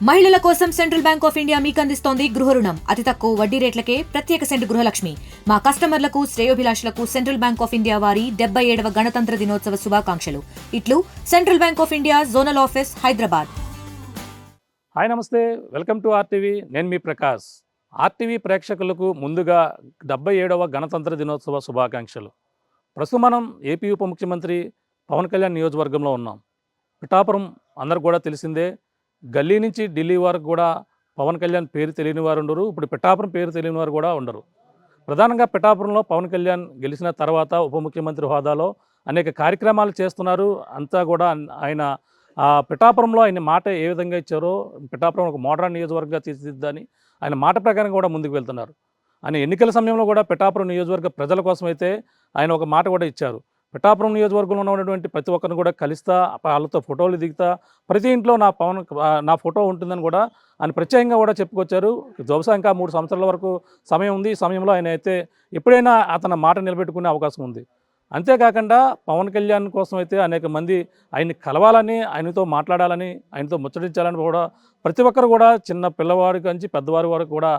మహిళల కోసం central bank of India మీకు అందిస్తోంది గృహ రుణం. అతి తక్కువ వడ్డీ రేట్లకే ప్రత్యేక సెంటు గృహలక్ష్మి. మా కస్టమర్లకు, శ్రేయోభిలాషులకు సెంట్రల్ బ్యాంక్ ఆఫ్ ఇండియా వారి 77వ గణతంత్ర దినోత్సవ శుభాకాంక్షలు. ఇట్లు central bank of India zonal office, Hyderabad. Hi, నమస్తే, వెల్కమ్ టు ఆర్టీవీ. నేను మీ ప్రకాష్. ఆర్టీవీ ప్రేక్షకులకు ముందుగా 77వ గణతంత్ర దినోత్సవ శుభాకాంక్షలు. ప్రస్తుతం మనం ఏపీ ఉప ముఖ్యమంత్రి పవన్ కళ్యాణ్ నియోజకవర్గంలో ఉన్నాం. పిఠాపురం అందరు కూడా తెలిసిందే. గల్లీ నుంచి ఢిల్లీ వరకు కూడా పవన్ కళ్యాణ్ పేరు తెలియని వారు ఉండరు. ఇప్పుడు పిఠాపురం పేరు తెలియని వారు కూడా ఉండరు. ప్రధానంగా పిఠాపురంలో పవన్ కళ్యాణ్ గెలిచిన తర్వాత ఉప ముఖ్యమంత్రి హోదాలో అనేక కార్యక్రమాలు చేస్తున్నారు. అంతా కూడా ఆయన పిఠాపురంలో ఆయన మాట ఏ విధంగా ఇచ్చారో, పిఠాపురం ఒక మోడర్న్ నియోజకవర్గంగా తీర్చిదిద్దని ఆయన మాట ప్రకారం కూడా ముందుకు వెళ్తున్నారు. ఆయన ఎన్నికల సమయంలో కూడా పిఠాపురం నియోజకవర్గ ప్రజల కోసం అయితే ఆయన ఒక మాట కూడా ఇచ్చారు. పిఠాపురం నియోజకవర్గంలో ఉన్నటువంటి ప్రతి ఒక్కరిని కూడా కలుస్తా, వాళ్ళతో ఫోటోలు దిగుతా, ప్రతి ఇంట్లో నా ఫోటో ఉంటుందని కూడా ఆయన ప్రత్యేకంగా కూడా చెప్పుకొచ్చారు. బహుశా ఇంకా 3 సంవత్సరాల వరకు సమయం ఉంది. ఈ సమయంలో ఆయన అయితే ఎప్పుడైనా అతని మాట నిలబెట్టుకునే అవకాశం ఉంది. అంతేకాకుండా పవన్ కళ్యాణ్ కోసం అయితే అనేక మంది ఆయన్ని కలవాలని, ఆయనతో మాట్లాడాలని, ఆయనతో ముచ్చటించాలని కూడా ప్రతి ఒక్కరు కూడా చిన్న పిల్లవాడి నుంచి పెద్దవారి వరకు కూడా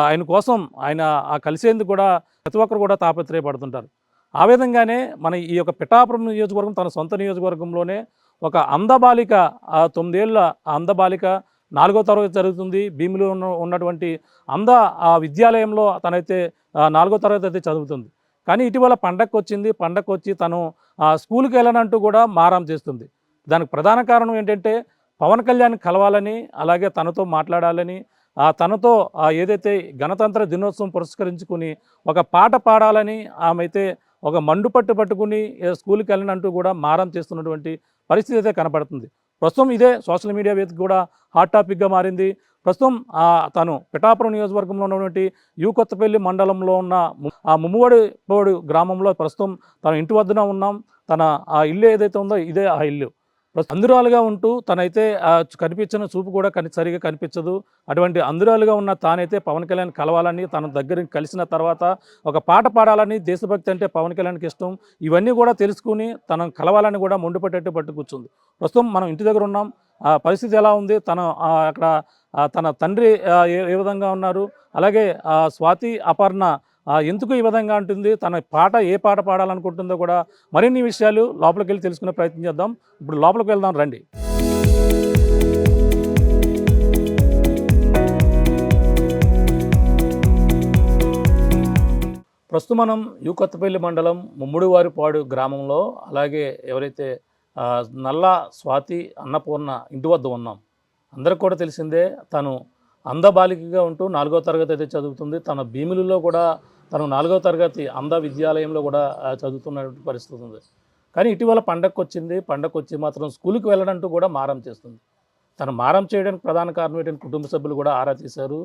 ఆయన కోసం ఆయన కలిసేందుకు కూడా ప్రతి ఒక్కరు కూడా తాపత్రయపడుతుంటారు. ఆ విధంగానే మన ఈ యొక్క పిఠాపురం నియోజకవర్గం తన సొంత నియోజకవర్గంలోనే ఒక అందబాలిక 9 ఏళ్ళ అందబాలిక 4వ తరగతి చదువుతుంది. భీమిలో ఉన్నటువంటి విద్యాలయంలో తనైతే 4వ తరగతి అయితే చదువుతుంది. కానీ ఇటీవల పండగకు వచ్చింది. పండగకు వచ్చి తను స్కూల్కి వెళ్ళనంటూ కూడా మారం చేస్తుంది. దానికి ప్రధాన కారణం ఏంటంటే పవన్ కళ్యాణ్ కలవాలని, అలాగే తనతో మాట్లాడాలని, తనతో ఏదైతే గణతంత్ర దినోత్సవం పురస్కరించుకుని ఒక పాట పాడాలని ఆమె అయితే ఒక మండుపట్టు పట్టుకుని స్కూల్కి వెళ్ళనంటూ కూడా మారం చేస్తున్నటువంటి పరిస్థితి అయితే కనపడుతుంది. ప్రస్తుతం ఇదే సోషల్ మీడియా వేదిక కూడా హాట్ టాపిక్గా మారింది. ప్రస్తుతం తను పిఠాపురం నియోజకవర్గంలో ఉన్నటువంటి కొత్తపల్లి మండలంలో ఉన్న ముమ్మువడిపోడు గ్రామంలో ప్రస్తుతం తన ఇంటి వద్దన ఉన్నాం. తన ఇల్లు ఏదైతే ఉందో ఇదే ఆ ఇల్లు. అందురాలుగా ఉంటూ తనైతే కనిపించిన చూపు కూడా సరిగా కనిపించదు. అటువంటి అందురాలుగా ఉన్న తానైతే పవన్ కళ్యాణ్ కలవాలని, తన దగ్గరికి కలిసిన తర్వాత ఒక పాట పాడాలని, దేశభక్తి అంటే పవన్ కళ్యాణ్కి ఇష్టం, ఇవన్నీ కూడా తెలుసుకుని తనను కలవాలని కూడా మొండిపట్టేట్టు పట్టు కూర్చుంది. ప్రస్తుతం మనం ఇంటి దగ్గర ఉన్నాం. పరిస్థితి ఎలా ఉంది, అక్కడ తన తండ్రి ఏ విధంగా ఉన్నారు, అలాగే స్వాతి అపర్ణ ఎందుకు ఈ విధంగా ఉంటుంది, తన ఏ పాట పాడాలనుకుంటుందో కూడా మరిన్ని విషయాలు లోపలికి వెళ్ళి తెలుసుకునే ప్రయత్నం చేద్దాం. ఇప్పుడు లోపలికి వెళ్దాం రండి. ప్రస్తుతం మనం కొత్తపల్లి మండలం ముమ్ముడివారిపాడు గ్రామంలో, అలాగే ఎవరైతే నల్లా స్వాతి అన్నపూర్ణ ఇంటి వద్ద ఉన్నాం. అందరికి కూడా తెలిసిందే, తను అందబాలికగా ఉంటూ 4వ తరగతి అయితే చదువుతుంది. తన భీమిలిలో కూడా తను 4వ తరగతి విద్యాలయంలో కూడా చదువుతున్నటువంటి పరిస్థితి ఉంది. కానీ ఇటీవల పండగకు వచ్చింది. పండగకు వచ్చి మాత్రం స్కూల్కి వెళ్ళడంటూ కూడా మారం చేస్తుంది. తను మారం చేయడానికి ప్రధాన కారణం ఏంటంటే కుటుంబ సభ్యులు కూడా ఆరా తీశారు.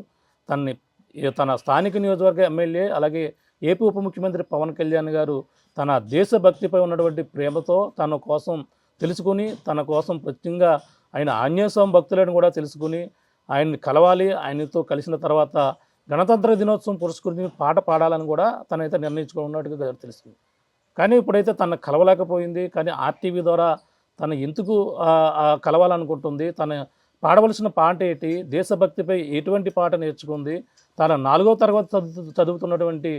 తన స్థానిక నియోజకవర్గ ఎమ్మెల్యే, అలాగే ఏపీ ఉప ముఖ్యమంత్రి పవన్ కళ్యాణ్ గారు తన దేశభక్తిపై ఉన్నటువంటి ప్రేమతో తన కోసం తెలుసుకుని, తన కోసం ప్రత్యేకంగా ఆయన ఆంజనేయస్వామి భక్తులను కూడా తెలుసుకుని ఆయన్ని కలవాలి, ఆయనతో కలిసిన తర్వాత గణతంత్ర దినోత్సవం పురస్కరించి పాట పాడాలని కూడా తనైతే నిర్ణయించుకున్నట్టుగా తెలుస్తుంది. కానీ ఇప్పుడైతే తను కలవలేకపోయింది. కానీ ఆర్టీవీ ద్వారా తను ఎందుకు కలవాలనుకుంటుంది, తను పాడవలసిన పాట ఏంటి, దేశభక్తిపై ఎటువంటి పాట నేర్చుకుంది, తన 4వ తరగతి చదువుతున్నటువంటి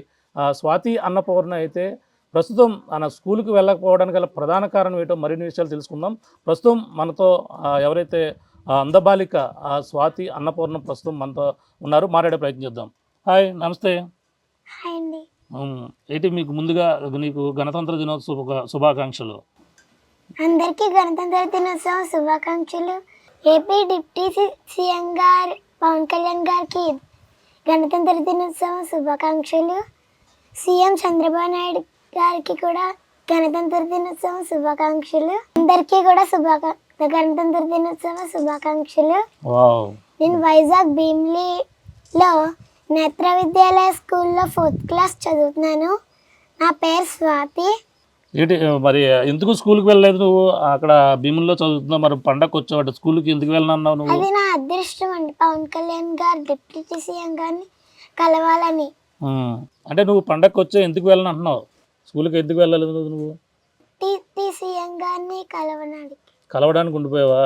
స్వాతి అన్నపూర్ణ అయితే ప్రస్తుతం తన స్కూల్కి వెళ్ళకపోవడానికి గల ప్రధాన కారణం ఏంటో మరిన్ని విషయాలు తెలుసుకుందాం. ప్రస్తుతం మనతో ఎవరైతే అందబాలిక స్వాతి అన్నపూర్ణ ప్రస్తుతం మనతో ఉన్నారు, మాట్లాడే ప్రయత్నం చేద్దాం. హాయ్, నమస్తే. హాయ్ అండి. ఏంటి మీకు ముందుగా నీకు గణతంత్ర దినోత్సవ శుభాకాంక్షలు. అందరికీ గణతంత్ర దినోత్సవ శుభాకాంక్షలు. ఏపీ డిప్యూటీ సీఎం గారు పవన్ కళ్యాణ్ గారికి గణతంత్ర దినోత్సవ శుభాకాంక్షలు. సీఎం చంద్రబాబు నాయుడు గారికి కూడా గణతంత్ర దినోత్సవ శుభాకాంక్షలు. అందరికీ కూడా గణతంత్ర దినోత్సవ శుభాకాంక్షలు. నేను వైజాగ్ భీమిలిలో నేత్ర విద్యాలయ స్కూల్లో 4th క్లాస్ చదువుతున్నాను. నా పేరు స్వాతి. ఏంటి మరి ఎందుకు స్కూల్కి వెళ్ళలేదు నువ్వు? అక్కడ భీముల్లో చదువుతున్నావు, మరి పండగకు వచ్చావు, స్కూల్కి ఎందుకు వెళ్ళనన్నావు నువ్వు? అది నా అదృష్టం అండి, పవన్ కళ్యాణ్ గారు డిప్యూటీ సీఎం గారిని కలవాలని. అంటే నువ్వు పండగకు వచ్చావు, ఎందుకు వెళ్ళను అంటున్నావు? స్కూల్కి ఎందుకు వెళ్ళలేదు నువ్వు? డిప్యూటీ సీఎం గారిని కలవడానికి ఉండిపోయావా?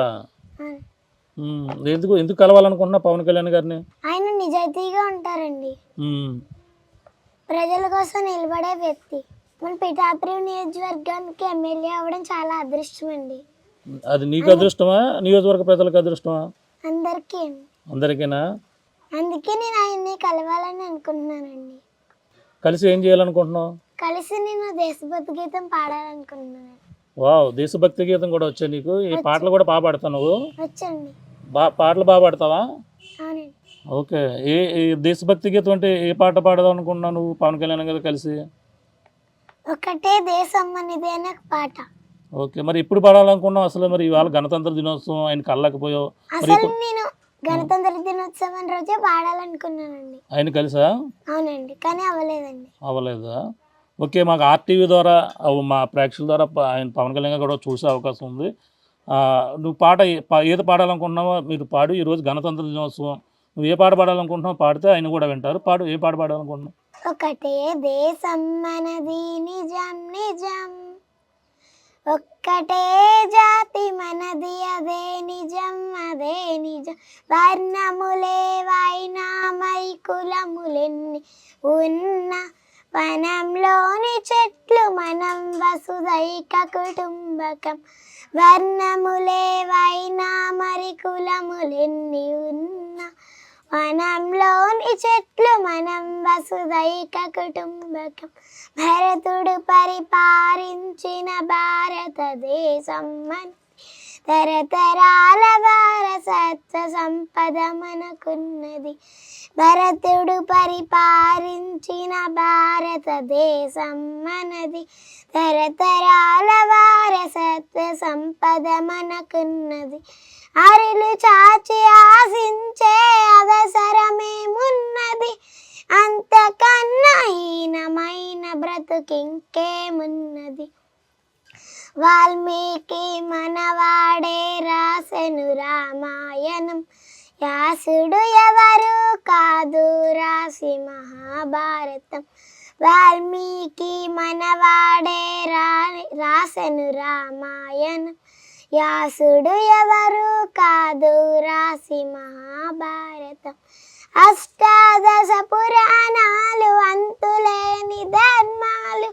ఎందుకు ఎందుకు కలవాలనుకుంటున్నా పవన్ కళ్యాణ్ గారిని? ఆయన నిజాయితీగా ఉంటారండి, ఉమ్, ప్రజల కోసం నిలబడే వ్యక్తి. మన పిఠాపురం నియోజకవర్గానికి ఎమ్మెల్యే అవ్వడం చాలా అదృష్టం అండి. అది నీకు అదృష్టమా, నియోజకవర్గ ప్రజలకు అదృష్టమా? అందరికీ అండి. అందరికీనా? అందుకే నేను ఆయన్ని కలవాలని అనుకుంటున్నానండి. కలిసి ఏం చేయాలనుకుంటున్నావు? కలిసి నేను దేశభక్తి గీతం పాడాలనుకుంటున్నాను. వావ్, దేశభక్తి గీతం కూడా వచ్చా నీకు? ఈ పాటలు కూడా బాగా పాడతావు నువ్వు? వచ్చండి. పాటలు బాగా పాడతావా? అవునండి. ఓకే. ఏ దేశభక్తి గీతం అంటే ఏ పాట పాడదాం అనుకుంటున్నావు నువ్వు పవన్ కళ్యాణ్ గారు కలిసి? ఒకటే దేశం అనేది అనే పాట. ఓకే, మరి ఎప్పుడు పాడాలనుకున్నావు అసలు? మరి ఇవాళ గణతంత్ర దినోత్సవం, ఆయన కళ్ళకపోయావు. అసలు నేను గణతంత్ర దినోత్సవం రోజే పాడాలనుకున్నానండి. ఆయన కలిసా? అవునండి, కానీ అవ్వలేదండి. అవ్వలేదా? ఓకే, మాకు ఆర్టీవీ ద్వారా మా ప్రేక్షకుల ద్వారా ఆయన పవన్ కళ్యాణ్ గారు కూడా చూసే అవకాశం ఉంది. నువ్వు పాట ఏది పాడాలనుకుంటున్నావో మీరు పాడు. ఈరోజు గణతంత్ర దినోత్సవం, నువ్వు ఏ పాట పాడాలనుకుంటున్నావు పాడితే ఆయన కూడా వింటారు. పాడు, ఏ పాట పాడాలనుకుంటున్నావు? ఒకటే దేశం మనది నిజం నిజం, ఒక్కటే జాతి మనది అదే నిజం అదే నిజం, వర్ణములే వైనా మై కులములెన్ని ఉన్న వనంలోని చెట్లు మనం వసుదైక కుటుంబకం, వర్ణములే వైనా మరి కులములెన్ని ఉన్న వనంలోని చెట్లు మనం వసుదైక కుటుంబకం, భరతుడు పరిపాలించిన భారతదేశం మన తరతరాల వారసత్వ సంపద మనకున్నది, భరతుడు పరిపాలించిన భారతదేశం మనది, తరతరాల వారసత్వ సంపద మనకున్నది, అరులు చాచి ఆశించే అవసరమేమున్నది, అంతకన్నా హీనమైన బ్రతుకింకేమున్నది, వాల్మీకి మనవాడే రాసెను రామాయణం, వ్యాసుడు ఎవరు కాదు రాసి మహాభారతం, వాల్మీకి మనవాడే రాసెను రామాయణం, వ్యాసుడు ఎవరు కాదు రాసి మహాభారతం, అష్టాదశ పురాణాలు అంతులేని ధర్మాలు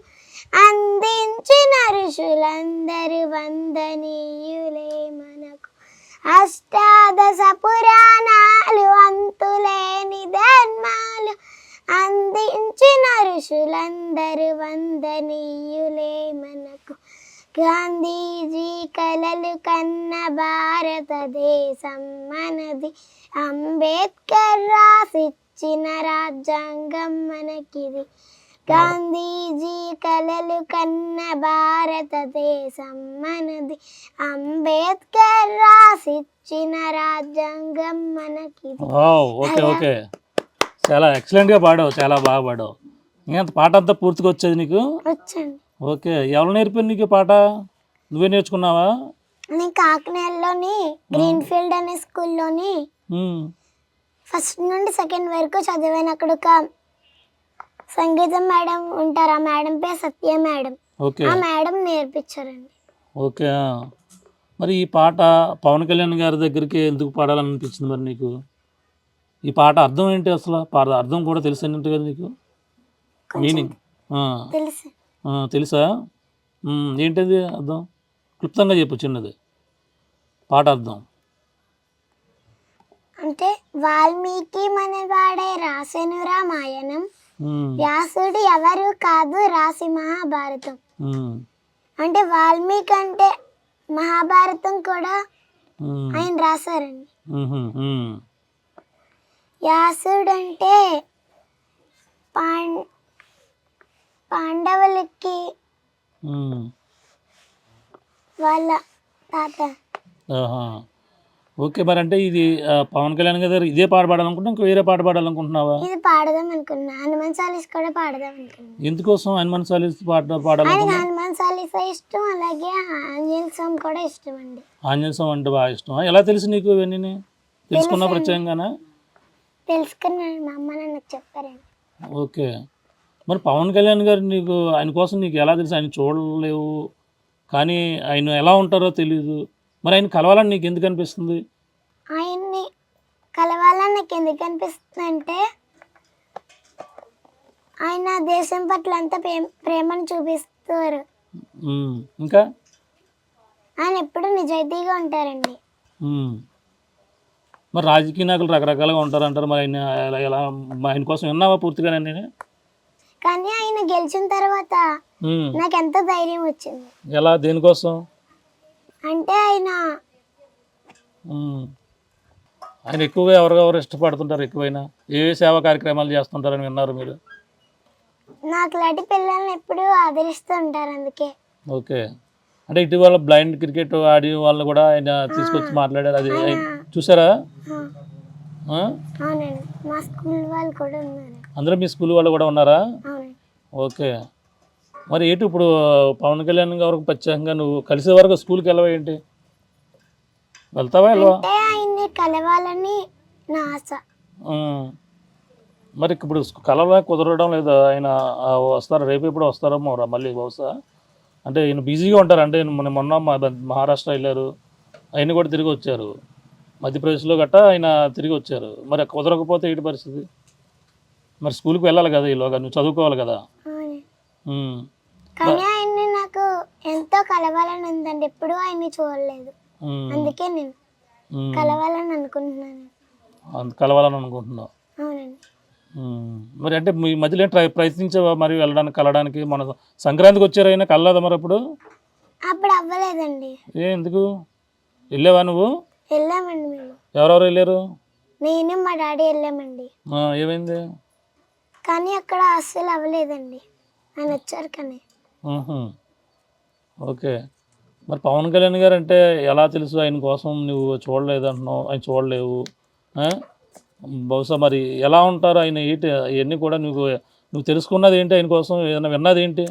అందించిన ఋషులందరూ వందనీయులే మనకు, అష్టాదశ పురాణాలు అంతులేని ధర్మాలు అందించిన ఋషులందరూ వందనీయులే మనకు, గాంధీజీ కలలు కన్న భారతదేశం మనది, అంబేద్కర్ రాసిచ్చిన రాజ్యాంగం మనకిది, గాంధీజీ కలలు కన్న భారతదేశం మనది, అంబేద్కర్ రాసిచ్చిన రాజ్యాంగం మనకిది. ఓకే ఓకే, చాలా ఎక్సలెంట్గా పాడావు, చాలా బాగా పాడావు. ఇంత పాట అంతా పూర్తిగా వచ్చేది నీకు? వచ్చండి. ఓకే, ఎవరు నేర్పారు నీకు పాట? నువ్వే నేర్చుకున్నావా? నేను కాకినాడలోని గ్రీన్ఫీల్డ్ అనే స్కూల్లోని ఫస్ట్ నుండి సెకండ్ వరకు చదివాను. అక్కడ ఒక సంగీతం మేడం ఉంటారు, ఆ మేడం పేరు సత్య మేడం. ఓకే, ఆ మేడం నేర్పించారండి. ఓకే. మరి ఈ పాట పవన్ కళ్యాణ్ గారి దగ్గరికి ఎందుకు పాడాలనిపించింది మరి నీకు? ఈ పాట అర్థం ఏంటి అసలు? పాట అర్థం కూడా తెలిసినట్టు కదా నీకు, మీనింగ్ తెలుసు. తెలుసా? ఏంటది అర్థం? క్లుప్తంగా చెప్పు, చిన్నది పాట అర్థం. అంటే వాల్మీకి మనవాడే రాసెను రామాయణం, వ్యాసుడు ఎవరు కాదు రాసి మహాభారతం. అంటే వాల్మీకి అంటే మహాభారతం కూడా ఆయన రాశారండి. వ్యాసుడు అంటే పాండవులకి వాళ్ళ తాత. ఓకే, మరి అంటే ఇది పవన్ కళ్యాణ్ గారు ఇదే పాట పాడాలనుకుంటున్నా, ఇంకా వేరే పాట పాడాలనుకుంటున్నావా? ఇది పాడదాం అనుకున్నా, హనుమాన్ చాలీసా కూడా పాడదాం అనుకున్నా. ఎందుకోసం హనుమాన్ చాలీసా పాట పాడాలనుకున్నా? హనుమాన్ చాలీసా ఇష్టం, అలాగే ఆంజనేయ స్వామి కూడా ఇష్టం అండి. ఆంజనేయ స్వామి అంటే బాగా ఇష్టం. ఎలా తెలుసు నీకు ఇవన్నీ? తెలుసుకున్నా ప్రత్యేకంగానా? తెలుసుకున్నాను, మా అమ్మ నాకు చెప్పారండి. ఓకే, మరి పవన్ కళ్యాణ్ గారు నీకు, ఆయన కోసం నీకు ఎలా తెలుసు? ఆయన చూడలేవు కానీ ఆయన ఎలా ఉంటారో తెలియదు, మరి ఆయన కలవాలని నీకు ఎందుకు అనిపిస్తుంది? ఆయన్ని కలవాలని నాకు ఎందుకు అనిపిస్తుంది అంటే ఆయన దేశం పట్ల అంత ప్రేమను చూపిస్తారు. ఇంకా ఆయన ఎప్పుడు నిజాయితీగా ఉంటారండి. మరి రాజకీయ నాయకులు రకరకాలుగా ఉంటారంటారు. మరి ఆయన ఎలా ఆయన కోసం విన్నావా పూర్తిగా నేను? కానీ ఆయన గెలిచిన తర్వాత నాకు ఎంత ధైర్యం వచ్చింది. ఎలా, దేనికోసం? అంటే ఆయన ఎక్కువగా ఎవరెవరు ఇష్టపడుతుంటారు? ఎక్కువైనా ఏ సేవా కార్యక్రమాలు చేస్తుంటారని విన్నారు మీరు? నాకు లాంటి పిల్లల్ని ఎప్పుడు ఆదరిస్తూ ఉంటారు. అందుకే. ఓకే. అంటే ఇటీవల బ్లైండ్ క్రికెట్ ఆడి వాళ్ళు కూడా ఆయన తీసుకొచ్చి మాట్లాడారు, అది చూసారా? అవునండి, మా స్కూల్ వాళ్ళు కూడా ఉన్నారు. అందరూ మీ స్కూల్ వాళ్ళు కూడా ఉన్నారా? అవునండి. ఓకే. మరి ఏంటి ఇప్పుడు పవన్ కళ్యాణ్ గారికి ప్రత్యేకంగా నువ్వు కలిసే వరకు స్కూల్కి వెళ్ళవా ఏంటి? వెళ్తావా వెళ్ళవా? అంటే ఆయన్ని కలవాలని నా ఆశ. మరి ఇప్పుడు కలవా కుదరడం లేదా? ఆయన వస్తారా? రేపు ఎప్పుడు వస్తారో మళ్ళీ బహుశా. అంటే ఈయన బిజీగా ఉంటారు. అంటే మొన్న మహారాష్ట్ర వెళ్ళారు, ఆయన కూడా తిరిగి వచ్చారు. మధ్యప్రదేశ్లో గట్టా ఆయన తిరిగి వచ్చారు. మరి కుదరకపోతే ఏంటి పరిస్థితి? మరి స్కూల్కి వెళ్ళాలి కదా, ఈలోగా నువ్వు చదువుకోవాలి కదా. కానీ ఆయన్ని నాకు ఎంతో కలవాలని ఉందండి, ఎప్పుడు ఆయన్ని చూడలేదు. అందుకే నేను కలవాలని అనుకుంటున్నాను. కలవాలని అనుకుంటున్నావు? అవునండి. మరి అంటే మీ మధ్యలో ప్రయత్నించావా మరి వెళ్ళడానికి, కలవడానికి? మన సంక్రాంతికి వచ్చారు, అయినా కలలేదా మరి అప్పుడు? అప్పుడు అవ్వలేదండి. ఎందుకు? వెళ్ళావా నువ్వు? వెళ్ళామండి మేము. ఎవరెవరు వెళ్ళారు? నేను మా డాడీ వెళ్ళామండి. ఏమైంది? కానీ అక్కడ అస్సలు అవ్వలేదండి, ఆయన వచ్చారు కానీ. ఓకే. మరి పవన్ కళ్యాణ్ గారు అంటే ఎలా తెలుసు? ఆయన కోసం నువ్వు చూడలేదు అంటున్నావు, ఆయన చూడలేవు. బహుశా మరి ఎలా ఉంటారు ఆయన? ఏంటి ఇవన్నీ కూడా నువ్వు తెలుసుకున్నది ఏంటి ఆయన కోసం? ఏదైనా విన్నది ఏంటి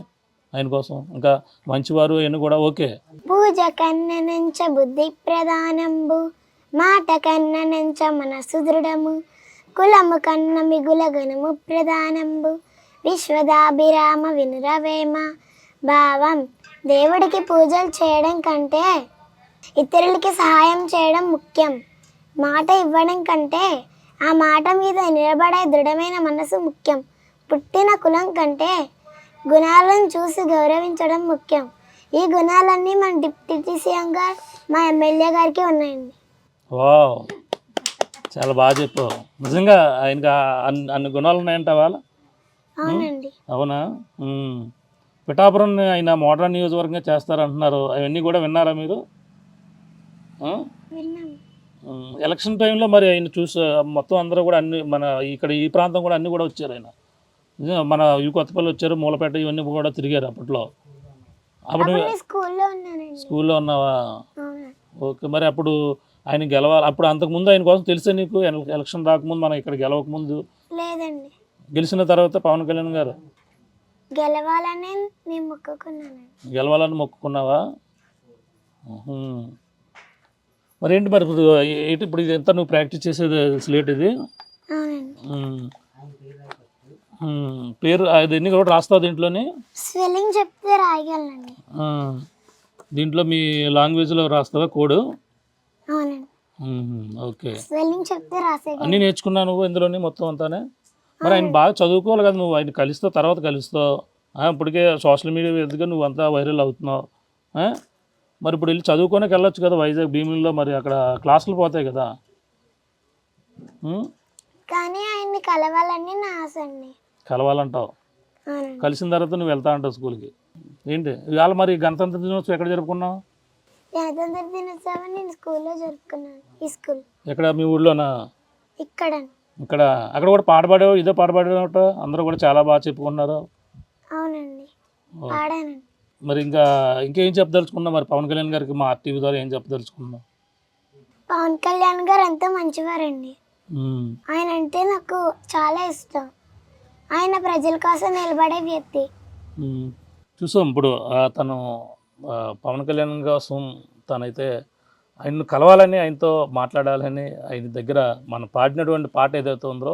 ఆయన కోసం? ఇంకా మంచివారు అవన్నీ కూడా ఓకే. పూజ కన్న నుంచ బుద్ధి ప్రధానంబు, మాట కన్న నుంచ మనసు దృఢము, కులము కన్న మిగుల గుణము ప్రధానంబు, విశ్వదాభిరామ వినురవేమ భావం. దేవుడికి పూజలు చేయడం కంటే ఇతరులకి సహాయం చేయడం ముఖ్యం. మాట ఇవ్వడం కంటే ఆ మాట మీద నిలబడే దృఢమైన మనసు ముఖ్యం. పుట్టిన కులం కంటే గుణాలను చూసి గౌరవించడం ముఖ్యం. ఈ గుణాలన్నీ మన డిప్యూటీ సీఎం గారు, మా ఎమ్మెల్యే గారికి ఉన్నాయండి. వావ్, చాలా బాగా చెప్పావు. నిజంగా ఆయనకి అన్ని గుణాలు ఉన్నాయంటావా? అవునండి. అవునా? పిఠాపురం ఆయన మోడర్న్ నియోజకవర్గంగా చేస్తారంటున్నారు, అవన్నీ కూడా విన్నారా మీరు? విన్నాం. ఎలక్షన్ టైంలో మరి ఆయన మొత్తం అందరూ కూడా అన్ని మన ఇక్కడ ఈ ప్రాంతం కూడా అన్నీ కూడా వచ్చారు. ఆయన మన ఈ కొత్తపల్లి వచ్చారు, మూలపేట ఇవన్నీ కూడా తిరిగారు అప్పట్లో. అప్పుడు స్కూల్లో ఉన్నావా? ఓకే. మరి అప్పుడు ఆయన గెలవాలి, అప్పుడు అంతకుముందు ఆయన కోసం తెలుసా నీకు? ఎలక్షన్ రాకముందు, మనం ఇక్కడ గెలవకముందు? లేదండి. గెలిచిన తర్వాత పవన్ కళ్యాణ్ గారు గెలవాలని నేను మొక్కుకున్నాను. గెలవాలని మొక్కుకున్నావా? మరి ఏంటి మరి ఇప్పుడు ఇది ఎంత నువ్వు ప్రాక్టీస్ చేసేది స్లేట్ ఇది? పేరు అది ఎన్ని కూడా రాస్తావు దీంట్లోని? స్పెల్లింగ్ చెప్తే రాయగలనండి. దీంట్లో మీ లాంగ్వేజ్లో రాస్తావా కోడ్? అవునండి. ఓకే. స్పెల్లింగ్ చెప్తే రాసే అన్నీ నేర్చుకున్నావు నువ్వు ఇందులోని మొత్తం అంతానే? మరి ఆయన బాగా చదువుకోవాలి కదా, నువ్వు ఆయన కలుస్తావు, తర్వాత కలుస్తావు. ఇప్పటికే సోషల్ మీడియా ఎదుగుగా నువ్వు అంతా వైరల్ అవుతున్నావు. మరి ఇప్పుడు వెళ్ళి చదువుకోనికి వెళ్ళొచ్చు కదా వైజాగ్ భీముల్లో, మరి అక్కడ క్లాసులు పోతాయి కదా. కానీ ఆయన్ని కలవాలని నా ఆశ అండి. కలవాలంటావు? కలిసిన తర్వాత నువ్వు వెళ్తా అంటావు స్కూల్కి. ఏంటి ఇవాళ మరి గణతంత్ర దినోత్సవం ఎక్కడ జరుపుకున్నావు? గణతంత్ర దినోత్సవం నేను స్కూల్లో జరుపుకున్నాను. ఈ స్కూల్ ఎక్కడ? మీ ఊళ్ళోనా? ఇక్కడ. అక్కడ కూడా పాట పాడావు, ఇదే పాట పాడావు, అందరూ కూడా చాలా బాగా చెప్పుకున్నారు. అవునండి, పాడానండి. మరి ఇంకేం చెప్పదలుచుకున్నావు మరి పవన్ కళ్యాణ్ గారికి మా ఆర్టీవీ ద్వారా ఏం చెప్పదలుచుకున్నావు? పవన్ కళ్యాణ్ గారు ఎంతో మంచివారండి. ఆయన అంటే నాకు చాలా ఇష్టం. ఆయన ప్రజల కోసం నిలబడే వ్యక్తి. చూసాం ఇప్పుడు తను పవన్ కళ్యాణ్ కోసం తనైతే ఆయన్ను కలవాలని, ఆయనతో మాట్లాడాలని, ఆయన దగ్గర మనం పాడినటువంటి పాట ఏదైతే ఉందో,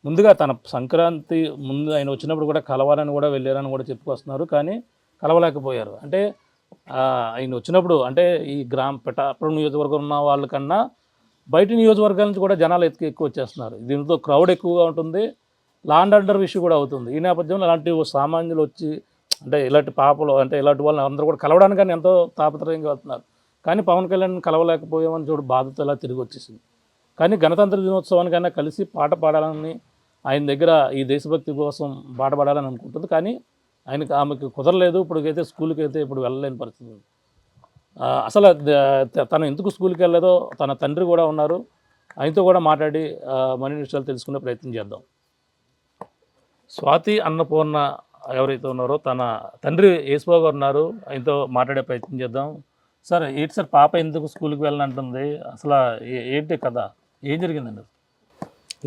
ముందుగా తన సంక్రాంతి ముందు ఆయన వచ్చినప్పుడు కూడా కలవాలని కూడా వెళ్ళారని కూడా చెప్పుకొస్తున్నారు. కానీ కలవలేకపోయారు. అంటే ఆయన వచ్చినప్పుడు అంటే ఈ పిఠాపురం నియోజకవర్గం ఉన్న వాళ్ళకన్నా బయట నియోజకవర్గాల నుంచి కూడా జనాలు ఎక్కువ వచ్చేస్తున్నారు. దీంతో క్రౌడ్ ఎక్కువగా ఉంటుంది. లా అండ్ ఆర్డర్ ఇష్యూ కూడా అవుతుంది. ఈ నేపథ్యంలో అలాంటి సామాన్యులు వచ్చి అంటే ఇలాంటి పాపలు అంటే ఇలాంటి వాళ్ళని అందరూ కూడా కలవడానికి కానీ ఎంతో తాపత్రయంగా వెళ్తున్నారు. కానీ పవన్ కళ్యాణ్ కలవలేకపోయామని చూడు బాధతో ఇలా తిరిగి వచ్చేసింది. కానీ గణతంత్ర దినోత్సవానికైనా కలిసి పాట పాడాలని ఆయన దగ్గర ఈ దేశభక్తి కోసం పాట పాడాలని అనుకుంటుంది. కానీ ఆమెకు కుదరలేదు. ఇప్పుడుకైతే స్కూల్కి అయితే ఇప్పుడు వెళ్ళలేని పరిస్థితి ఉంది. అసలు తను ఎందుకు స్కూల్కి వెళ్ళలేదో తన తండ్రి కూడా ఉన్నారు. ఆయనతో కూడా మాట్లాడి మరిన్ని విషయాలు తెలుసుకునే ప్రయత్నం చేద్దాం. స్వాతి అన్నపూర్ణ ఎవరైతే ఉన్నారో తన తండ్రి యేసుబాబు గారు ఉన్నారు. ఆయనతో మాట్లాడే ప్రయత్నం చేద్దాం. సార్ ఏంటి సార్ పాప ఎందుకు స్కూల్కి వెళ్ళాలంటుంది? అసలు ఏంటి కదా, ఏం జరిగిందండి?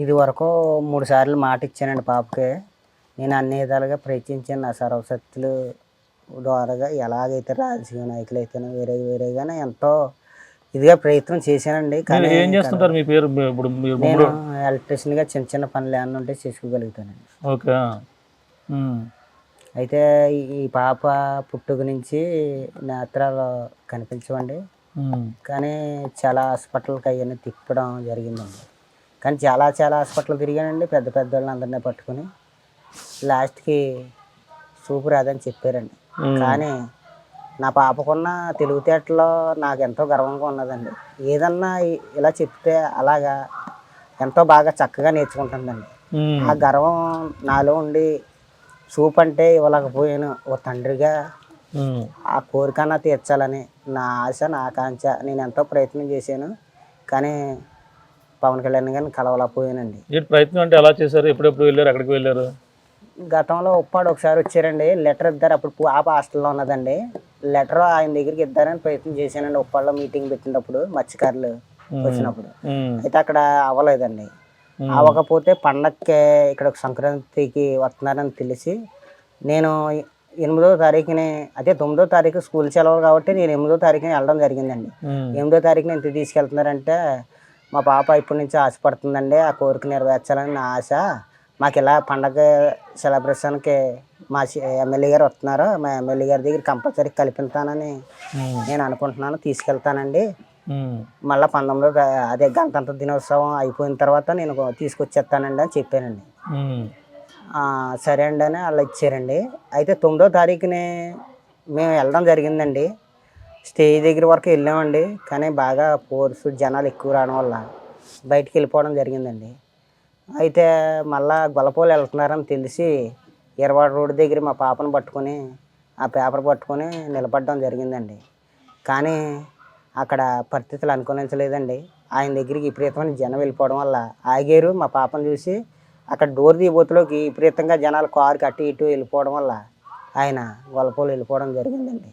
ఇది వరకు 3 సార్లు మాట ఇచ్చానండి పాపకి. నేను అన్ని విధాలుగా ప్రయత్నించాను. నా సర్వశక్తులు ద్వారాగా ఎలాగైతే రాజకీయ నాయకులు అయితేనే వేరేగానే ఎంతో ఇదిగా ప్రయత్నం చేశానండి. కానీ ఏం చేస్తుంటారు? మీ పేరు ఇప్పుడు నేను ఎలక్ట్రీషియన్గా చిన్న చిన్న పనులు ఏమన్నా ఉంటే చేసుకోగలుగుతానండి. ఓకే. అయితే ఈ పాప పుట్టుక నుంచి నేత్రాలు కనిపించవండి. కానీ చాలా హాస్పిటల్కి అవన్నీ తిప్పడం జరిగిందండి. కానీ చాలా హాస్పిటల్ తిరిగానండి, పెద్ద వాళ్ళందరినీ పట్టుకుని. లాస్ట్కి చూపు రాదని చెప్పారండి. కానీ నా పాపకున్న తెలివితేటలో నాకు ఎంతో గర్వంగా ఉన్నదండి. ఏదన్నా ఇలా చెప్తే అలాగా ఎంతో బాగా చక్కగా నేర్చుకుంటుందండి. ఆ గర్వం నాలో ఉండి చూపు అంటే ఇవ్వలేకపోయాను. ఓ తండ్రిగా ఆ కోరికన్నా తీర్చాలని నా ఆశ, నా ఆకాంక్ష. నేను ఎంతో ప్రయత్నం చేశాను. కానీ పవన్ కళ్యాణ్ గారిని కలవలేకపోయానండి. ప్రయత్నం అంటే ఎలా చేశారు? ఎప్పుడెప్పుడు వెళ్ళారు? ఎక్కడికి వెళ్ళారు? గతంలో ఉప్పాడు ఒకసారి వచ్చారండి. లెటర్ ఇద్దారు. అప్పుడు పాప హాస్టల్లో ఉన్నదండి. లెటర్ ఆయన దగ్గరికి ఇద్దారని ప్రయత్నం చేశానండి. ఉప్పాడులో మీటింగ్ పెట్టినప్పుడు మత్స్యకారులు వచ్చినప్పుడు. అయితే అక్కడ అవ్వలేదండి. అవ్వకపోతే పండక్కి ఇక్కడ సంక్రాంతికి వస్తున్నారని తెలిసి నేను 8వ తారీఖుని, అదే 9వ తారీఖు స్కూల్ సెలవులు కాబట్టి నేను 8వ తారీఖుని వెళ్ళడం జరిగిందండి. 8వ తారీఖున ఎంత తీసుకెళ్తున్నారంటే, మా పాప ఇప్పటి నుంచి ఆశపడుతుందండి, ఆ కోరిక నెరవేర్చాలని నా ఆశ. మాకు ఇలా పండగ సెలబ్రేషన్కి మా ఎమ్మెల్యే గారు వస్తున్నారు, మా ఎమ్మెల్యే గారి దగ్గర కంపల్సరీ కల్పిస్తానని నేను అనుకుంటున్నాను, తీసుకెళ్తానండి. మళ్ళీ 19వ అదే గణతంత్ర దినోత్సవం అయిపోయిన తర్వాత నేను తీసుకొచ్చేస్తానండి అని చెప్పానండి. సరే అండి అని వాళ్ళు ఇచ్చారండి. అయితే 9వ తారీఖుని మేము వెళ్ళడం జరిగిందండి. స్టేజ్ దగ్గర వరకు వెళ్ళామండి. కానీ బాగా జనాలు ఎక్కువ రావడం వల్ల బయటికి వెళ్ళిపోవడం జరిగిందండి. అయితే మళ్ళా గొల్లపోలు వెళ్తున్నారని తెలిసి 20 రోడ్డు దగ్గర మా పాపను పట్టుకొని ఆ పేపర్ పట్టుకొని నిలబడడం జరిగిందండి. కానీ అక్కడ పరిస్థితులు అనుకూలించలేదండి. ఆయన దగ్గరికి విపరీతమైన జనం వెళ్ళిపోవడం వల్ల ఆగారు. మా పాపను చూసి అక్కడ డోర్ దిగిపోతులోకి విపరీతంగా జనాలు కారుకి అటు ఇటు వెళ్ళిపోవడం వల్ల ఆయన గొల్లపోలు వెళ్ళిపోవడం జరిగిందండి.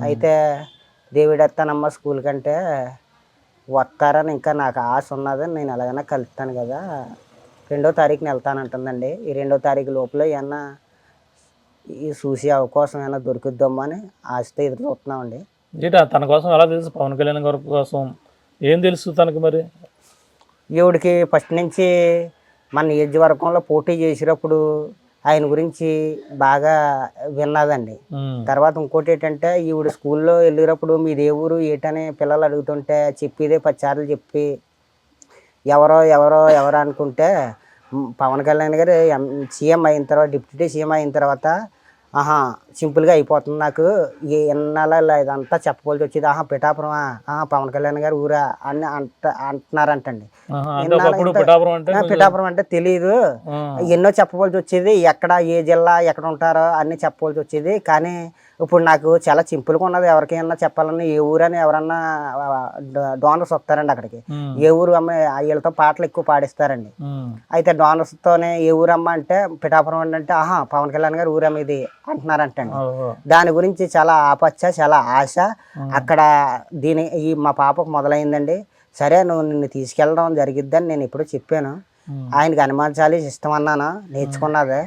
అయితే దేవుడెత్తానమ్మ స్కూల్ కంటే వస్తారని ఇంకా నాకు ఆశ ఉన్నదని నేను ఎలాగైనా కలుస్తాను కదా, 2వ తారీఖున వెళ్తానంటుందండి. ఈ 2వ తారీఖు లోపల ఏమన్నా ఈ చూసే అవకాశం ఏమైనా దొరుకుద్దామా అని ఆశతో ఎదురు చూస్తున్నామండి. తన కోసం ఎలా తెలుసు? పవన్ కళ్యాణ్ గారి కోసం ఏం తెలుసు తనకి? మరి ఈవిడికి ఫస్ట్ నుంచి మన నియోజకవర్గంలో పోటీ చేసినప్పుడు ఆయన గురించి బాగా విన్నదండి. తర్వాత ఇంకోటి ఏంటంటే, ఈవిడ స్కూల్లో వెళ్ళినప్పుడు మీది ఏ ఊరు ఏటని పిల్లలు అడుగుతుంటే చెప్పేదే 10 సార్లు చెప్పి ఎవరో అనుకుంటే పవన్ కళ్యాణ్ గారు సీఎం అయిన తర్వాత, డిప్యూటీ సీఎం అయిన తర్వాత సింపుల్గా అయిపోతుంది నాకు, ఎన్నాళ్ళ ఇదంతా చెప్పవలసి వచ్చేది. పిఠాపురమా, పవన్ కళ్యాణ్ గారు ఊరా అని అంటున్నారంటండి. పిఠాపురం అంటే తెలియదు, ఎన్నో చెప్పవలసి వచ్చేది. ఎక్కడ ఏ జిల్లా ఎక్కడ ఉంటారో అన్ని చెప్పవలసి వచ్చేది. కానీ ఇప్పుడు నాకు చాలా సింపుల్గా ఉన్నది. ఎవరికైనా చెప్పాలని ఏ ఊరని ఎవరన్నా డోనర్స్ వస్తారండి అక్కడికి. ఏ ఊరు అమ్మ వీళ్ళతో పాటలు ఎక్కువ పాడిస్తారండి. అయితే డోనర్స్తోనే ఏ ఊరమ్మ అంటే పిఠాపురం అంటే పవన్ కళ్యాణ్ గారు ఊరమ్మ ఇది అంటున్నారంటండి. దాని గురించి చాలా ఆపచ్చ, చాలా ఆశ అక్కడ ఈ మా పాపకు మొదలైందండి. సరే నువ్వు నిన్ను తీసుకెళ్ళడం జరిగిద్దని నేను ఎప్పుడు చెప్పాను. ఆయనకి అనుమానించాలి ఇష్టం అన్నాను. నేర్చుకున్నదండి.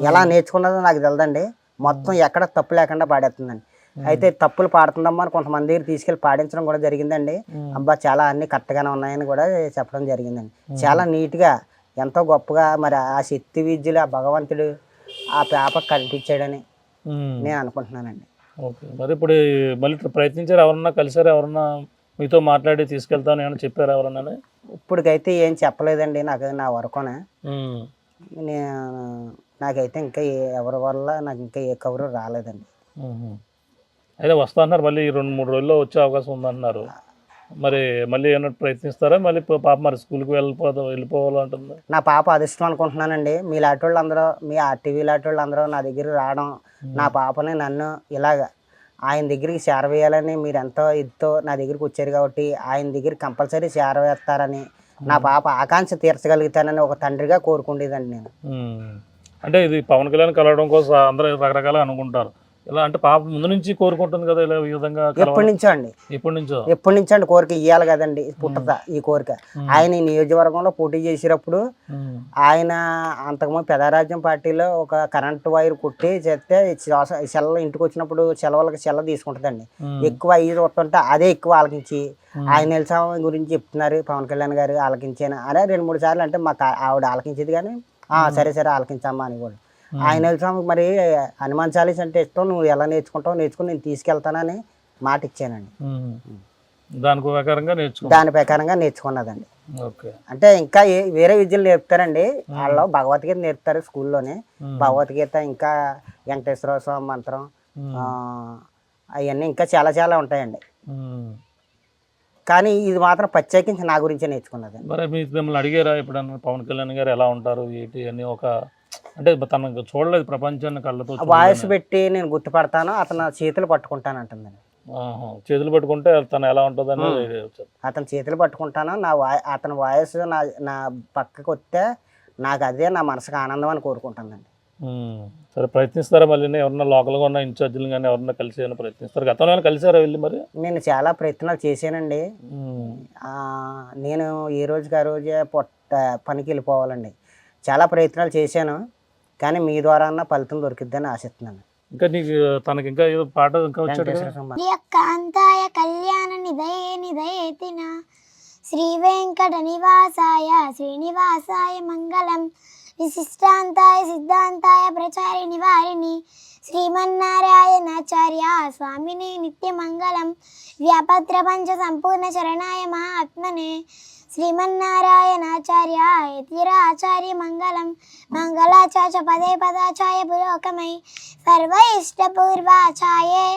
ఎలా నేర్చుకున్నదో నాకు తెలదండి. మొత్తం ఎక్కడ తప్పు లేకుండా పాడేస్తుందండి. అయితే తప్పులు పాడుతుందమ్మా అని కొంతమంది దగ్గర తీసుకెళ్ళి పాడించడం కూడా జరిగిందండి. అబ్బా చాలా అన్ని కరెక్ట్గానే ఉన్నాయని కూడా చెప్పడం జరిగిందండి. చాలా నీట్గా ఎంతో గొప్పగా మరి ఆ శక్తి విద్యలు ఆ భగవంతుడు ఆ పేపర్ కనిపించాడని నేను అనుకుంటున్నానండి. ఓకే. మరి ఇప్పుడు మళ్ళీ ప్రయత్నించారు, ఎవరన్నా కలిసారు, ఎవరన్నా మీతో మాట్లాడి తీసుకెళ్తాను ఏమైనా చెప్పారు ఎవరన్నా? ఇప్పటికైతే ఏం చెప్పలేదండి నాకు, నా వరకునే. నేను నాకైతే ఇంకా ఎవరి వల్ల నాకు ఇంకా ఏ కబురు రాలేదండి. అయితే వస్తా అంటున్నారు, మళ్ళీ 2-3 రోజుల్లో వచ్చే అవకాశం ఉందంటున్నారు. మరి మళ్ళీ ఏమన్నా ప్రయత్నిస్తారా? మళ్ళీ పాప మరి స్కూల్కి వెళ్ళిపోవాలంటుంది. నా పాప అదృష్టం అనుకుంటున్నానండి. మీ లాంటి వాళ్ళు అందరూ, మీ టీవీ లాంటి వాళ్ళు అందరూ నా దగ్గర రావడం, నా పాపని నన్ను ఇలాగ ఆయన దగ్గరికి చేరవేయాలని మీరు ఎంతో ఇదితో నా దగ్గరికి వచ్చారు కాబట్టి ఆయన దగ్గర కంపల్సరీ చేరవేస్తారని, నా పాప ఆకాంక్ష తీర్చగలుగుతానని ఒక తండ్రిగా కోరుకుండేదండి నేను. అంటే ఇది పవన్ కళ్యాణ్ కలవడం కోసం అందరూ రకరకాల అనుకుంటారు. ఇలా అంటే పాప ముందు నుంచి కోరుకుంటుంది కదా ఇలా ఈ విధంగా? ఎప్పటి నుంచో అండి, ఎప్పటి నుంచో అండి కోరిక ఇవ్వాలి కదండి, పుట్టత ఈ కోరిక. ఆయన ఈ నియోజకవర్గంలో పోటీ చేసేటప్పుడు ఆయన అంతకుముందు పెదరాజ్యం పార్టీలో ఒక కరెంట్ వైర్ కుట్టి చేస్తే సెలవు ఇంటికి వచ్చినప్పుడు సెలవులకి సెలవు తీసుకుంటుందండి. ఎక్కువ అయ్యి వస్తుంటే అదే ఎక్కువ ఆలకించి ఆయన నిలసం గురించి చెప్తున్నారు పవన్ కళ్యాణ్ గారు ఆలకించాను అరే 2-3 సార్లు అంటే మాకు ఆవిడ ఆలకించేది కానీ సరే సరే ఆలకించమ్మా అని కూడా. ఆయన నిలసం మరి హనుమాన్ చాలీస్ అంటే ఇష్టం, నువ్వు ఎలా నేర్చుకుంటావు నేర్చుకుని నేను తీసుకెళ్తానని మాట ఇచ్చానండి. దాని ప్రకారంగా నేర్చుకున్నదండి. అంటే ఇంకా వేరే విద్యలు నేర్పుతారండి వాళ్ళు, భగవద్గీత నేర్పుతారు స్కూల్లోనే. భగవద్గీత ఇంకా వెంకటేశ్వర స్వామి మంత్రం అవన్నీ ఇంకా చాలా చాలా ఉంటాయండి. కానీ ఇది మాత్రం ప్రత్యేకించి నా గురించే నేర్చుకున్నది. మరి మిమ్మల్ని అడిగారా ఎప్పుడన్నా పవన్ కళ్యాణ్ గారు ఎలా ఉంటారు ఏంటి అని? ఒక అంటే తనకు చూడలేదు ప్రపంచాన్ని కళ్ళతో, వాయిస్ పెట్టి నేను గుర్తుపడతాను, అతను చేతులు పట్టుకుంటాను అంటుందండి. చేతులు పట్టుకుంటే తను ఎలా ఉంటుందని అతను చేతులు పట్టుకుంటాను, అతని వాయిస్ నా పక్కకు వస్తే నాకు అదే నా మనసుకు ఆనందం అని కోరుకుంటుందండి. సరే ప్రయత్నిస్తారా మళ్ళీ? ఎవరన్నా లోకల్గా ఉన్న ఇన్ఛార్జీలు కానీ ఎవరన్నా కలిసి ఏమైనా ప్రయత్నిస్తారు? గతంలో కలిసారా వెళ్ళి? మరి నేను చాలా ప్రయత్నాలు చేశానండి. నేను ఏ రోజుకి ఆ రోజే పనికి వెళ్ళిపోవాలండి. చాలా ప్రయత్నాలు చేశాను, కానీ మీ ద్వారా అన్న ఫలితం దొరికిద్దని ఆశిస్తున్నాను. ఇంకా నీకు తనకి ఇంకా ఏదో పాట ఇంకా వచ్చాడు. కాంతాయ కళ్యాణ నిదయేతిన శ్రీ వెంకట నివాసాయ శ్రీనివాసాయ మంగళం విశిష్టాంతాయ సిద్ధాంతాయ ప్రచారిణి వారిని శ్రీమన్నారాయణాచార్య స్వామిని నిత్యమంగళం వ్యాపత్ర పంచ సంపూర్ణ శరణాయ మహాత్మనే శ్రీమన్నారాయణాచార్య యతిరాచార్య మంగళం మంగళాచాచ పదే పదాచాయ పురోకమై సర్వ ఇష్టపూర్వాచాయే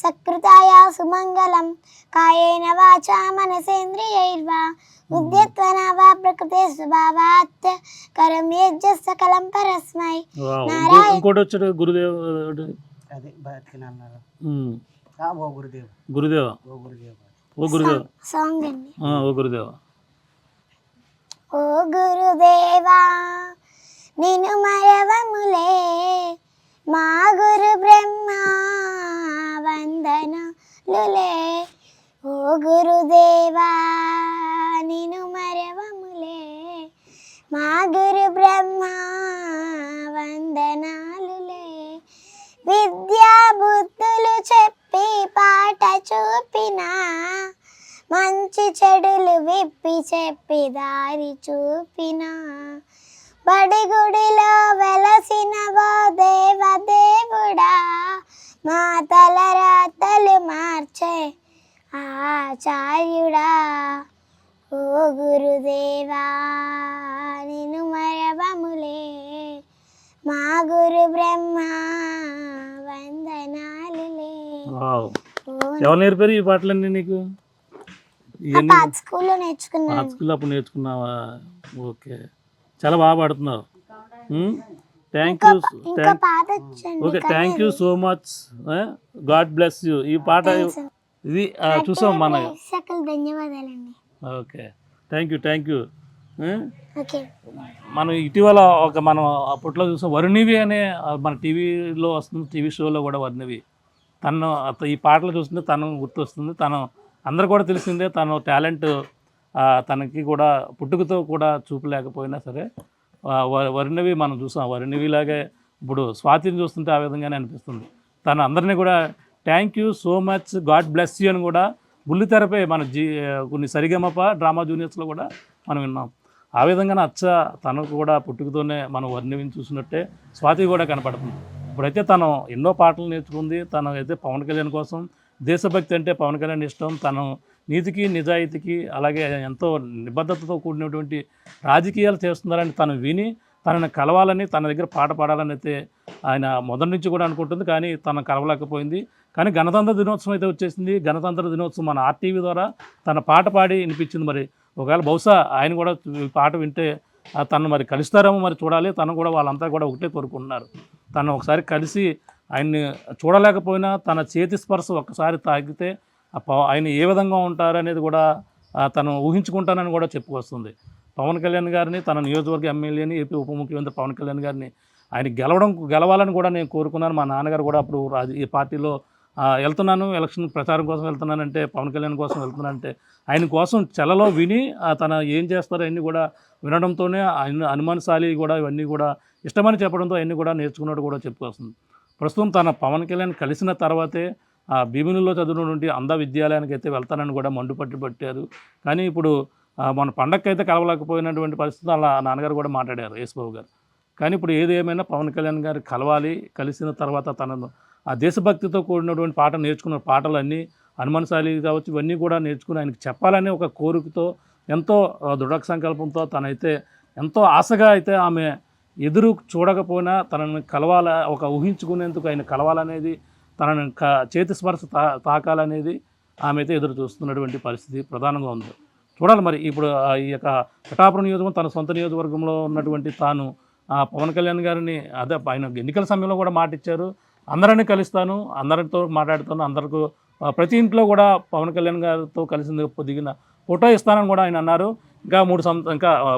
సకృతాయ సుమంగళం కాయేన వాచా మనసేంద్రియైర్వా బుద్ధ్యత్వనా వా ప్రకృతే స్వభావాత్ కరం యజ్జ సకలం పరస్మై నారాయణ. ఇంకోటి వచ్చాడు గురుదేవ్, అదే బతికిన అన్నారు గురుదేవ సాంగ్ అండి. ఓ గురుదేవ. ఓ గురుదేవా నిన్ను మరవములే మా గురు బ్రహ్మ వందనలులే. ఓ గురుదేవా నిన్ను మరవములే మా గురు బ్రహ్మ వందనాలులే. విద్యా బుద్ధులు చెప్పి పాట చూపిన మంచి చెడులు విప్పి చెప్పి దారి చూపిన బడిగుడిలో వెలసిన ఓ దేవదేవుడా మా తలరాతలు మార్చే ఆచార్యుడా. ఓ గురుదేవా నిన్ను మరవములే మా గురు బ్రహ్మ వందనాలులే. ఎవరు నేర్పారు ఈ పాటలన్నీ నీకు? స్కూల్లో నేర్చుకున్నాను. స్కూల్లో అప్పుడు నేర్చుకున్నావా? ఓకే, చాలా బాగా పాడుతున్నావు. Thank you. Okay, thank you so much. God bless you. ఈ పాట ఇది చూసాం మన. ధన్యవాదాలండి. Okay, thank you. మనం ఇటీవల మనం అప్పట్లో చూసాం వరుణివి అనే మన టీవీలో వస్తుంది, టీవీ షోలో కూడా వరుణివి. తను ఈ పాటలు చూస్తుంటే తను గుర్తొస్తుంది. తను అందరు కూడా తెలిసిందే, తను టాలెంట్ తనకి కూడా పుట్టుకతో కూడా చూపలేకపోయినా సరే వరుణివి మనం చూసాం. వరుణివిలాగే ఇప్పుడు స్వాతిని చూస్తుంటే ఆ విధంగానే అనిపిస్తుంది. తను అందరినీ కూడా thank you so much, God bless you అని కూడా బుల్లితెరపై మన కొన్ని సరిగమప డ్రామా జూనియర్స్లో కూడా మనం విన్నాం. ఆ విధంగానే తనకు కూడా పుట్టుకతోనే మనం వరుణివిని చూసినట్టే స్వాతి కూడా కనపడుతుంది. ఇప్పుడైతే తను ఎన్నో పాటలు నేర్చుకుంది. తను అయితే పవన్ కళ్యాణ్ కోసం, దేశభక్తి అంటే పవన్ కళ్యాణ్ ఇష్టం. తను నీతికి నిజాయితీకి అలాగే ఎంతో నిబద్ధతతో కూడినటువంటి రాజకీయాలు చేస్తున్నారని తను విని తనని కలవాలని, తన దగ్గర పాట పాడాలని అయితే ఆయన మొదటి నుంచి కూడా అనుకుంటుంది. కానీ తను కలవలేకపోయింది. కానీ గణతంత్ర దినోత్సవం అయితే వచ్చేసింది. గణతంత్ర దినోత్సవం మన ఆర్టీవీ ద్వారా తన పాట పాడి వినిపించింది. మరి ఒకవేళ బహుశా ఆయన కూడా ఈ పాట వింటే తను మరి కలుస్తారేమో మరి చూడాలి. తను కూడా వాళ్ళంతా కూడా ఒకటే కోరుకుంటున్నారు. తను ఒకసారి కలిసి ఆయన్ని చూడలేకపోయినా తన చేతి స్పర్శ ఒక్కసారి తాకితే ఆయన ఏ విధంగా ఉంటారనేది కూడా తను ఊహించుకుంటానని కూడా చెప్పుకొస్తుంది. పవన్ కళ్యాణ్ గారిని, తన నియోజకవర్గ ఎమ్మెల్యేని, ఏపీ ఉప ముఖ్యమంత్రి పవన్ కళ్యాణ్ గారిని ఆయన గెలవాలని కూడా నేను కోరుకున్నాను. మా నాన్నగారు కూడా అప్పుడు ఈ పార్టీలో వెళ్తున్నాను, ఎలక్షన్ ప్రచారం కోసం వెళ్తున్నానంటే, పవన్ కళ్యాణ్ కోసం వెళ్తున్నానంటే ఆయన కోసం చెలలో విని తన ఏం చేస్తారో అన్నీ కూడా వినడంతోనే ఆయన అనుమానశాలి కూడా ఇవన్నీ కూడా ఇష్టమని చెప్పడంతో అన్నీ కూడా నేర్చుకున్నట్టు కూడా చెప్పుకొస్తుంది. ప్రస్తుతం తన పవన్ కళ్యాణ్ కలిసిన తర్వాతే భీమినిలో చదువునటువంటి అంధ విద్యాలయానికి అయితే వెళ్తానని కూడా పట్టారు. కానీ ఇప్పుడు మన పండగకైతే కలవలేకపోయినటువంటి పరిస్థితి అలా నాన్నగారు కూడా మాట్లాడారు యేసుబాబు గారు. కానీ ఇప్పుడు ఏది ఏమైనా పవన్ కళ్యాణ్ గారు కలవాలి. కలిసిన తర్వాత తనను ఆ దేశభక్తితో కూడినటువంటి పాట నేర్చుకున్న పాటలన్నీ హనుమాన్శాలి కావచ్చు ఇవన్నీ కూడా నేర్చుకుని ఆయనకి చెప్పాలనే ఒక కోరికతో, ఎంతో దృఢ సంకల్పంతో తనైతే ఎంతో ఆశగా అయితే ఆమె ఎదురు చూడకపోయినా తనని ఒక ఊహించుకునేందుకు ఆయన కలవాలనేది, తనని చేతి స్పర్శ తాకాలనేది ఆమె అయితే ఎదురు చూస్తున్నటువంటి పరిస్థితి ప్రధానంగా ఉంది. చూడాలి మరి ఇప్పుడు ఈ యొక్క పిఠాపురం నియోజకవర్గం తన సొంత నియోజకవర్గంలో ఉన్నటువంటి తాను పవన్ కళ్యాణ్ గారిని ఆయన ఎన్నికల సమయంలో కూడా మాట ఇచ్చారు. అందరినీ కలుస్తాను, అందరితో మాట్లాడుతాను, అందరికీ ప్రతి ఇంట్లో కూడా పవన్ కళ్యాణ్ గారితో కలిసి దిగిన ఫోటో ఇస్తానని కూడా ఆయన అన్నారు. ఇంకా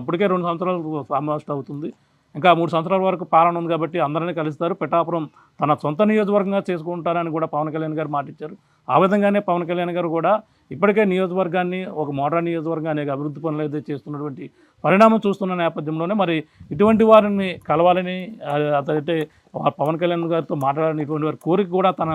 ఇప్పటికే 2 సంవత్సరాలు ఆల్మోస్ట్ అవుతుంది. ఇంకా 3 సంవత్సరాల వరకు పాలన ఉంది కాబట్టి అందరినీ కలుస్తారు. పిఠాపురం తన సొంత నియోజకవర్గంగా చేసుకుంటారని కూడా పవన్ కళ్యాణ్ గారు మాట ఇచ్చారు. ఆ విధంగానే పవన్ కళ్యాణ్ గారు కూడా ఇప్పటికే నియోజకవర్గాన్ని ఒక మోడర్న్ నియోజకవర్గాన్ని అనేక అభివృద్ధి పనులు అయితే చేస్తున్నటువంటి పరిణామం చూస్తున్న నేపథ్యంలోనే మరి ఇటువంటి వారిని కలవాలని, అతనైతే పవన్ కళ్యాణ్ గారితో మాట్లాడాలని ఇటువంటి వారి కోరిక కూడా తన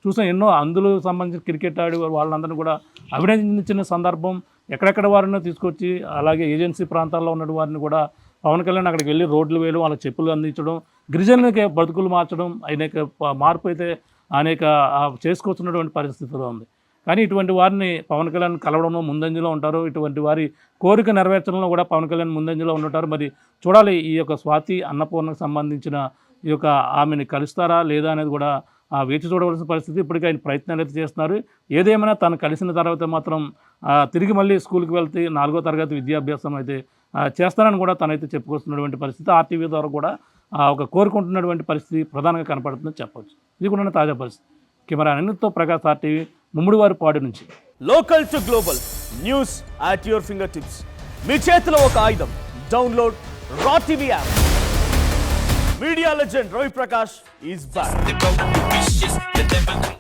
చూసిన ఎన్నో అందులో సంబంధించిన క్రికెట్ ఆడి వాళ్ళందరినీ కూడా అభినందించిన సందర్భం, ఎక్కడెక్కడ వారిని తీసుకొచ్చి అలాగే ఏజెన్సీ ప్రాంతాల్లో ఉన్న వారిని కూడా పవన్ కళ్యాణ్ అక్కడికి వెళ్ళి రోడ్లు వేయడం, వాళ్ళకి చెప్పులు అందించడం, గిరిజనులకి బతుకులు మార్చడం, అనేక మార్పు అయితే అనేక చేసుకొస్తున్నటువంటి పరిస్థితిలో ఉంది. కానీ ఇటువంటి వారిని పవన్ కళ్యాణ్ కలవడంలో ముందంజలో ఉంటారు. ఇటువంటి వారి కోరిక నెరవేర్చడంలో కూడా పవన్ కళ్యాణ్ ముందంజలో ఉంటారు. మరి చూడాలి ఈ యొక్క స్వాతి అన్నపూర్ణకు సంబంధించిన ఈ యొక్క ఆమెని కలుస్తారా లేదా అనేది కూడా వేచి చూడవలసిన పరిస్థితి. ఇప్పటికీ ఆయన ప్రయత్నాలు అయితే చేస్తున్నారు. ఏదేమైనా తను కలిసిన తర్వాత మాత్రం తిరిగి మళ్ళీ స్కూల్కి వెళ్తే 4వ తరగతి విద్యాభ్యాసం అయితే చేస్తానని కూడా తనైతే చెప్పుకొస్తున్నటువంటి పరిస్థితి. ఆర్టీవీ ద్వారా కూడా ఒక కోరుకుంటున్నటువంటి పరిస్థితి ప్రధానంగా కనపడుతుందని చెప్పవచ్చు. ఇది కూడా తాజా పరిస్థితి. కెమెరా అనిల్తో ప్రకాష్, ఆర్టీవీ, ముమ్మిడివారిపాడు నుంచి. Local to global news at your fingertips. మీ చేతిలో ఒక ఆయుధం. Download R TV app. Media legend Ravi Prakash is back.